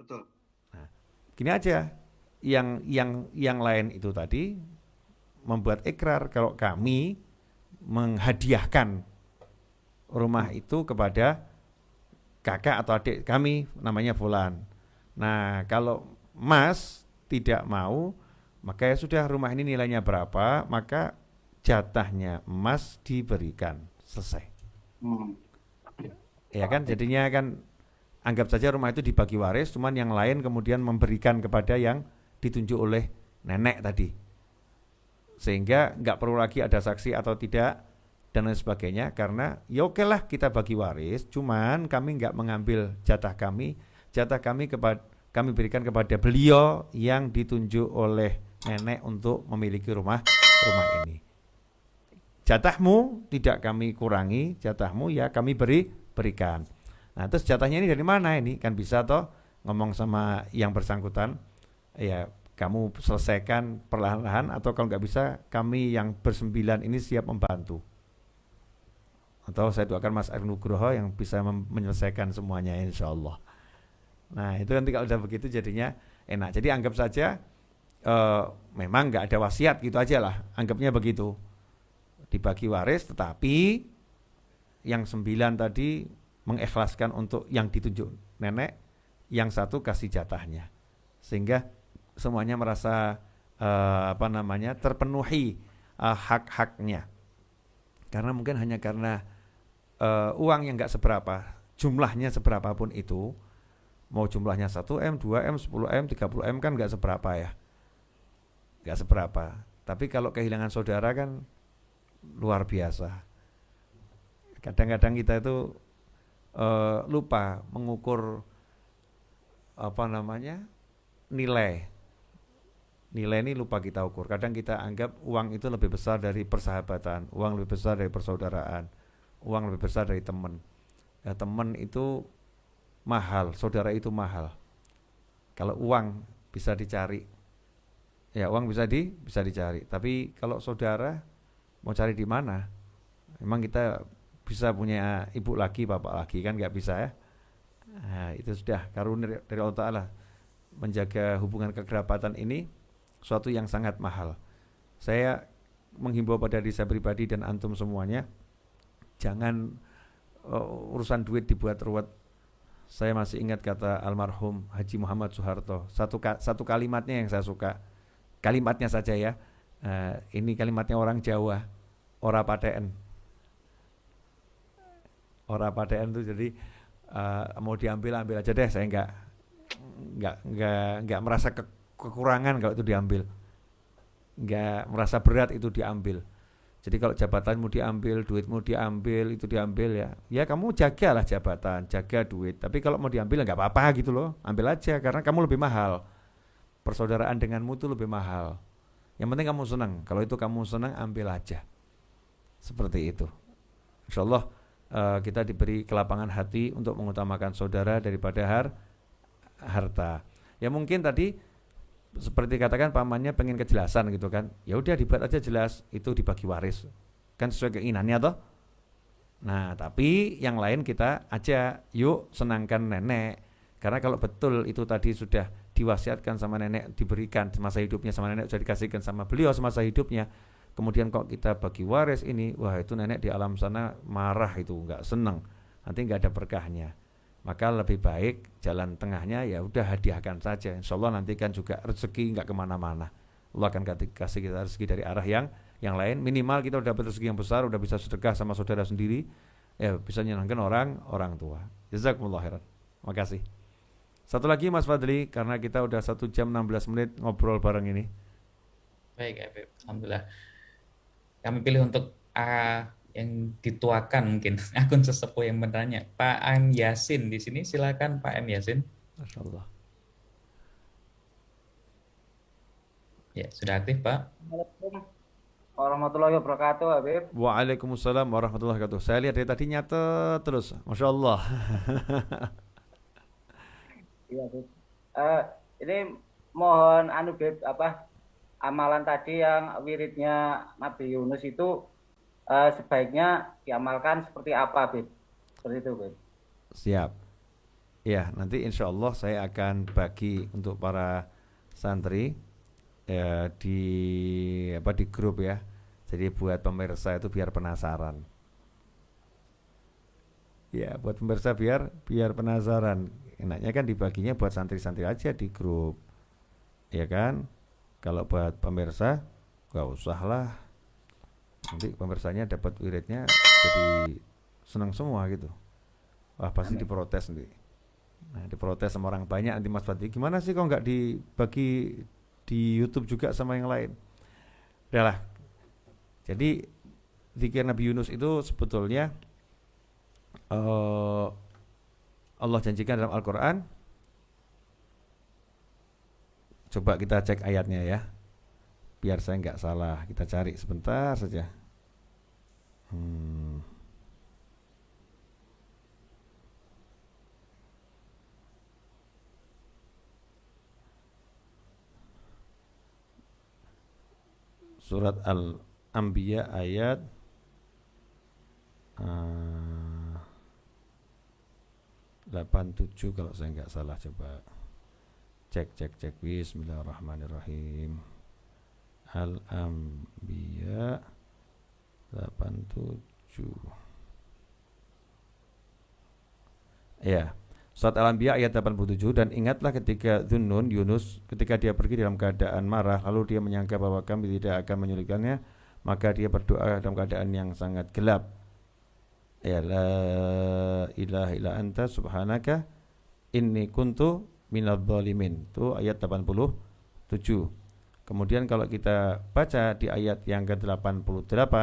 betul. Nah, gini aja, yang lain itu tadi membuat ikrar kalau kami menghadiahkan rumah Hmm. itu kepada kakak atau adik kami namanya Fulan. Nah, kalau Mas tidak mau, maka ya sudah rumah ini nilainya berapa, maka jatahnya Mas diberikan. Selesai. Hmm. Ya kan, jadinya kan anggap saja rumah itu dibagi waris, cuman yang lain kemudian memberikan kepada yang ditunjuk oleh nenek tadi. Sehingga nggak perlu lagi ada saksi atau tidak dan lain sebagainya karena ya oke lah kita bagi waris, cuman kami nggak mengambil jatah kami kami berikan kepada beliau yang ditunjuk oleh nenek untuk memiliki rumah ini. Jatahmu tidak kami kurangi, jatahmu ya kami berikan. Nah, terus jatahnya ini dari mana ini? Kan bisa toh ngomong sama yang bersangkutan, ya kamu selesaikan perlahan-lahan atau kalau nggak bisa kami yang bersembilan ini siap membantu. Atau saya doakan Mas Arif Nugroho yang bisa menyelesaikan semuanya insya Allah. Nah itu nanti kalau udah begitu jadinya enak. Jadi anggap saja memang nggak ada wasiat gitu aja lah. Anggapnya begitu. Dibagi waris tetapi yang 9 tadi mengikhlaskan untuk yang ditunjuk nenek, yang satu kasih jatahnya. Sehingga semuanya merasa terpenuhi hak-haknya. Karena mungkin hanya karena uang yang nggak seberapa, jumlahnya seberapa pun itu, mau jumlahnya 1M, 2M, 10M, 30M kan nggak seberapa ya, nggak seberapa. Tapi kalau kehilangan saudara kan luar biasa. Kadang-kadang kita itu lupa mengukur nilai. Nilai ini lupa kita ukur. Kadang kita anggap uang itu lebih besar dari persahabatan, uang lebih besar dari persaudaraan, uang lebih besar dari teman. Ya, teman itu mahal, saudara itu mahal. Kalau uang bisa dicari, ya uang bisa dicari. Tapi kalau saudara mau cari di mana? Emang kita bisa punya ibu lagi, bapak lagi kan nggak bisa ya. Nah, itu sudah karunia dari Allah Ta'ala. Menjaga hubungan kekerabatan ini suatu yang sangat mahal. Saya menghimbau pada diri saya pribadi dan antum semuanya, jangan urusan duit dibuat ruwet. Saya masih ingat kata almarhum Haji Muhammad Soeharto. Satu kalimatnya yang saya suka. Kalimatnya saja ya. Ini kalimatnya orang Jawa. Ora paten. Ora paten itu jadi mau diambil ambil aja deh. Saya nggak merasa kekurangan kalau itu diambil. Nggak merasa berat itu diambil. Jadi kalau jabatanmu diambil, duitmu diambil, itu diambil ya. Ya kamu jagalah jabatan, jaga duit. Tapi kalau mau diambil nggak apa-apa gitu loh. Ambil aja karena kamu lebih mahal. Persaudaraan denganmu itu lebih mahal. Yang penting kamu senang. Kalau itu kamu senang, ambil aja. Seperti itu. Insya Allah kita diberi kelapangan hati untuk mengutamakan saudara daripada harta. Ya mungkin tadi seperti katakan pamannya pengen kejelasan gitu kan, ya udah dibuat aja jelas itu dibagi waris kan sesuai keinginannya toh. Nah tapi yang lain kita aja yuk senangkan nenek, karena kalau betul itu tadi sudah diwasiatkan sama nenek, diberikan semasa hidupnya sama nenek, sudah dikasihkan sama beliau semasa hidupnya, kemudian kok kita bagi waris ini, wah itu nenek di alam sana marah, itu nggak seneng, nanti nggak ada berkahnya. Maka lebih baik jalan tengahnya ya udah hadiahkan saja. Insya Allah nanti kan juga rezeki nggak kemana-mana. Allah akan kasih kita rezeki dari arah yang lain. Minimal kita udah dapat rezeki yang besar, udah bisa sedekah sama saudara sendiri, ya bisa nyenangkan orang tua. Jazakumullah khairan. Makasih. Satu lagi Mas Fadli, karena kita udah 1 jam 16 menit ngobrol bareng ini. Baik, Habib. Alhamdulillah. Kami pilih untuk yang dituakan mungkin akun sesepuh yang bertanya. Pak M Yasin di sini, silakan Pak M Yasin. Masya Allah. Ya, sudah aktif Pak. Assalamualaikum warahmatullahi wabarakatuh, Habib. Waalaikumsalam warahmatullahi wabarakatuh. Saya lihat dari tadi nyatet terus, Masya Allah. Iya, Habib. Ini mohon Habib, amalan tadi yang wiridnya Nabi Yunus itu sebaiknya diamalkan seperti apa, Habib? Seperti itu, Habib. Siap. Ya, nanti insya Allah saya akan bagi untuk para santri di di grup ya. Jadi buat pemirsa itu biar penasaran. Ya, buat pemirsa biar penasaran. Enaknya kan dibaginya buat santri-santri aja di grup, ya kan? Kalau buat pemirsa, gak usah lah. Nanti pemirsanya dapat wiridnya jadi senang semua gitu. Wah pasti Amin. diprotes nanti. Nah, diprotes sama orang banyak nanti Mas Fadli. Gimana sih kok nggak dibagi di YouTube juga sama yang lain? Udahlah. Jadi zikir Nabi Yunus itu sebetulnya eh, Allah janjikan dalam Al-Quran. Coba kita cek ayatnya ya. Biar saya nggak salah. Kita cari sebentar saja. Surat Al-Anbiya ayat 87 kalau saya nggak salah. Coba cek Bismillahirrahmanirrahim. Al-Anbiya 87. Ya, surat Al-Anbiya ayat 87. Dan ingatlah ketika Dhunnun Yunus ketika dia pergi dalam keadaan marah, lalu dia menyangka bahwa kami tidak akan menyulitkannya, maka dia berdoa dalam keadaan yang sangat gelap. Ya la ilaha illa anta subhanaka inni kuntu minadh dhalimin. Itu ayat 87. Kemudian kalau kita baca di ayat yang ke-88,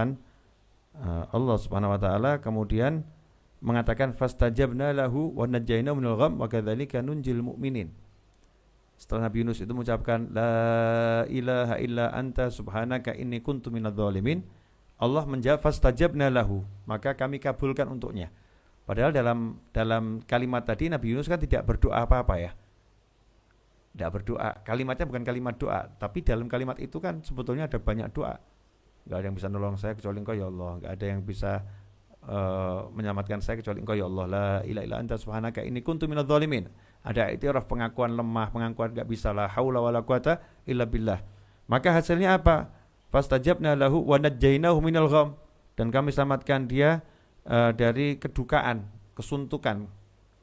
Allah Subhanahu wa taala kemudian mengatakan fastajabna lahu wa najjaynahu minal gham wa kadzalika nunjil mu'minin. Setelah Nabi Yunus itu mengucapkan la ilaha illa anta subhanaka inni kuntu minadh dhalimin, Allah menjawab fastajabna lahu, maka kami kabulkan untuknya. Padahal dalam kalimat tadi Nabi Yunus kan tidak berdoa apa-apa ya. Tidak berdoa. Kalimatnya bukan kalimat doa, tapi dalam kalimat itu kan sebetulnya ada banyak doa. Enggak ada yang bisa nolong saya kecuali Engkau ya Allah. Enggak ada yang bisa menyelamatkan saya kecuali Engkau ya Allah. La ilaha illa anta subhanaka inni kuntu minadh dhalimin. Ada iktiraf, pengakuan lemah, pengakuan enggak bisa, la haula wala quwata illa billah. Maka hasilnya apa? Fastajabna lahu wa najjaynahu minal gham, dan kami selamatkan dia dari kedukaan, kesuntukan.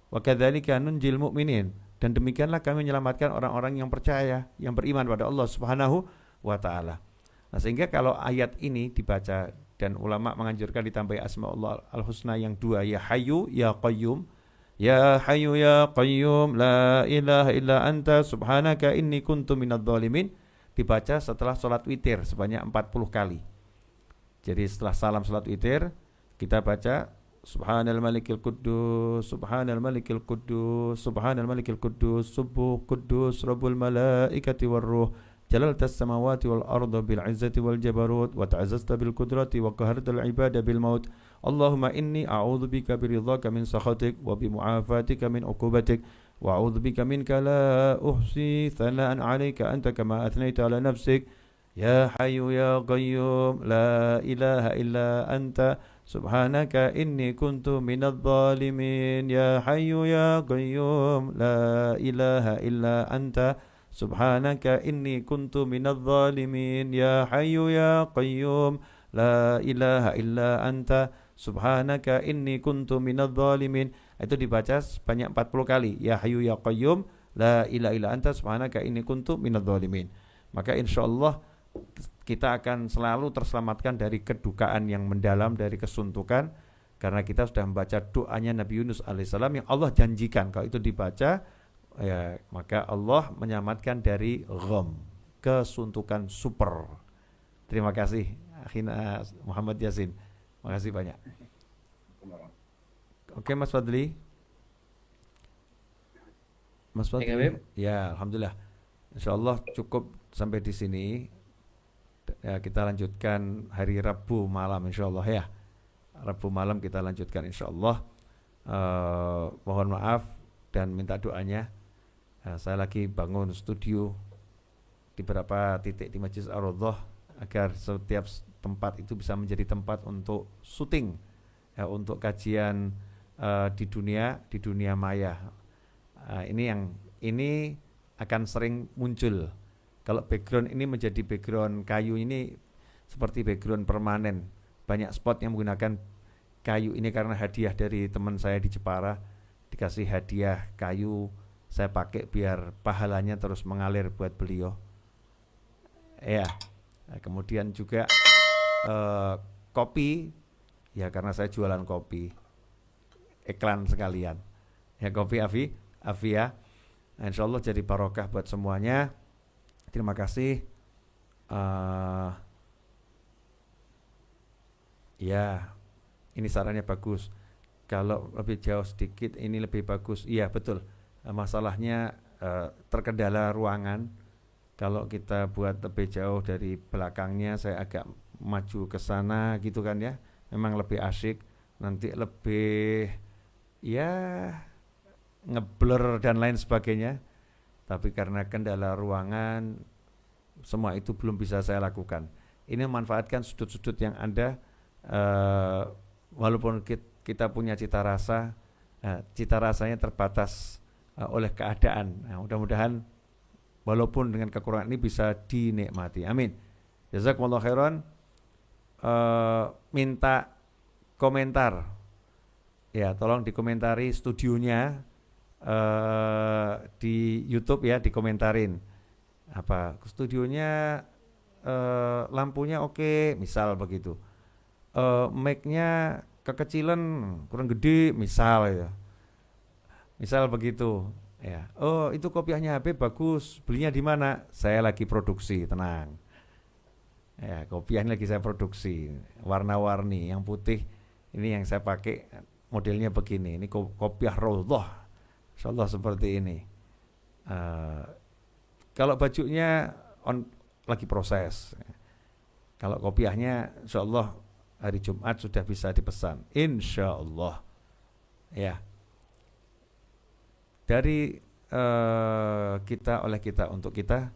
Wa kadzalika nunjil mu'minin, dan demikianlah kami menyelamatkan orang-orang yang percaya, yang beriman pada Allah Subhanahu wa taala. Nah, sehingga kalau ayat ini dibaca dan ulama menganjurkan ditambahi asmaul al-husna yang dua, ya hayyu ya qayyum. Ya hayyu ya qayyum la ilaha illa anta subhanaka inni kuntu minadh dhalimin, dibaca setelah sholat witir sebanyak 40 kali. Jadi setelah salam sholat witir kita baca Subhanal Malikil Quddus, Subhanal Malikil Quddus, Subhanal Malikil Quddus, Subuh Quddus, Rabbul Malaikati Warruh, Jalaltas Samawati wal Arda bil Izzati wal Jabarut, wa ta'azzazta bil Qudrati wa qahartal ibada bil Maut. Allahumma inni a'udzubika biridhaka min sakhatik wa bi mu'afatika min uqubatik. وأعوذ بك منك لا أحصي ثناء عليك أنت كما أثنيت على نفسك يا حي يا قيوم لا إله إلا أنت سبحانك إني كنت من الظالمين يا حي يا قيوم لا إله إلا أنت سبحانك إني كنت من الظالمين يا حي يا قيوم لا إله إلا أنت سبحانك إني كنت من الظالمين. Itu dibaca sebanyak 40 kali. Ya Hayyu ya Qayyum la ilaha illa anta subhanaka inni kuntu minadh dhalimin. Maka insyaallah kita akan selalu terselamatkan dari kedukaan yang mendalam, dari kesuntukan, karena kita sudah membaca doanya Nabi Yunus alaihissalam yang Allah janjikan kalau itu dibaca ya, maka Allah menyelamatkan dari gham, kesuntukan super. Terima kasih akhina Muhammad Yasin. Makasih banyak. Oke Mas Fadli. Mas Fadli. Ya, alhamdulillah. Insyaallah cukup sampai di sini. Ya, kita lanjutkan hari Rabu malam insyaallah ya. Rabu malam kita lanjutkan insyaallah. Mohon maaf dan minta doanya. Saya lagi bangun studio di beberapa titik di Masjid Ar-Raudhah agar setiap tempat itu bisa menjadi tempat untuk syuting ya, untuk kajian di dunia maya. Ini akan sering muncul. Kalau background ini menjadi background kayu ini seperti background permanen. Banyak spot yang menggunakan kayu ini karena hadiah dari teman saya di Jepara. Dikasih hadiah kayu, saya pakai biar pahalanya terus mengalir buat beliau. Ya, kemudian juga kopi, ya karena saya jualan kopi, iklan sekalian. Ya kopi Afia. Insya Allah jadi barokah buat semuanya. Terima kasih. Ya, ini sarannya bagus. Kalau lebih jauh sedikit, ini lebih bagus. Iya betul. Masalahnya terkendala ruangan. Kalau kita buat lebih jauh dari belakangnya, saya agak maju ke sana gitu kan ya. Memang lebih asyik. Nanti lebih ya ngeblur dan lain sebagainya, tapi karena kendala ruangan semua itu belum bisa saya lakukan. Ini memanfaatkan sudut-sudut yang ada, walaupun kita punya cita rasa, cita rasanya terbatas oleh keadaan. Nah, mudah-mudahan walaupun dengan kekurangan ini bisa dinikmati. Amin. Jazakumullah khairan. Minta komentar, ya tolong dikomentari studionya. Di YouTube ya, dikomentarin apa studionya, lampunya oke, misal begitu, mic-nya kekecilan, kurang gede, misal ya, misal begitu ya. Oh itu kopiahnya HP bagus, belinya di mana? Saya lagi produksi, tenang ya, kopiahnya lagi saya produksi, warna-warni, yang putih ini yang saya pakai modelnya begini, ini kopiah Raudhah. Insyaallah seperti ini. Kalau bajunya lagi proses. Kalau kopiahnya insyaallah hari Jumat sudah bisa dipesan. Insyaallah. Ya. Dari kita oleh kita untuk kita.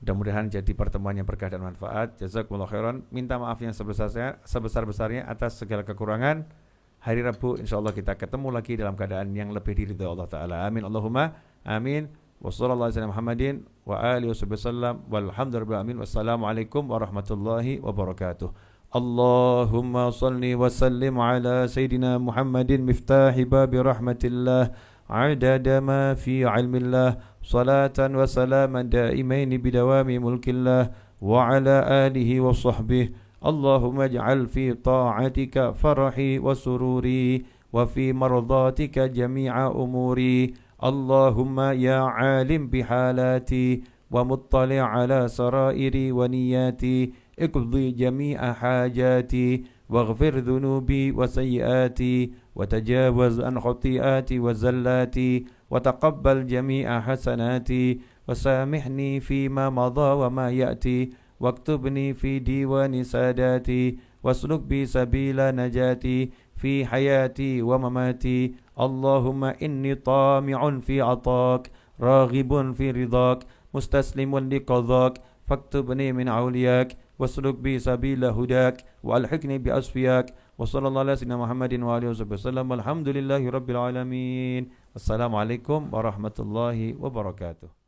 Mudah-mudahan jadi pertemuan yang berkah dan manfaat. Jazakumullah khairan. Minta maaf yang sebesar-besarnya atas segala kekurangan. Hari Rabu insyaallah kita ketemu lagi dalam keadaan yang lebih diridhai Allah Ta'ala. Amin Allahumma amin. Wassallallahu ala Muhammadin wa alihi wasallam walhamdulillahi amin. Wassalamualaikum warahmatullahi wabarakatuh. Allahumma salli wa sallim ala Sayyidina Muhammadin miftahi babi rahmatillah adada ma fi ilmillah salatan wa salaman daimaini bidawami mulkillah wa ala alihi wa sahbihi. اللهم اجعل في طاعتك فرحي وسروري وفي مرضاتك جميع أموري اللهم يا عالم بحالاتي ومطلع على سرائري ونياتي اقضي جميع حاجاتي واغفر ذنوبي وسيئاتي وتجاوز عن خطيئاتي وزلاتي وتقبل جميع حسناتي وسامحني فيما مضى وما يأتي واكتبني في ديوان ساداتي واسلك بي سبيل نجاتي في حياتي ومماتي اللهم إني طامع في عطاك راغب في رضاك مستسلم لقضاك فاكتبني من أولياك واسلك بي سبيل هداك وألحقني بأصفياك وصلى الله على سيدنا محمد وآله وصحبه وسلم والحمد لله رب العالمين. السلام عليكم ورحمة الله وبركاته.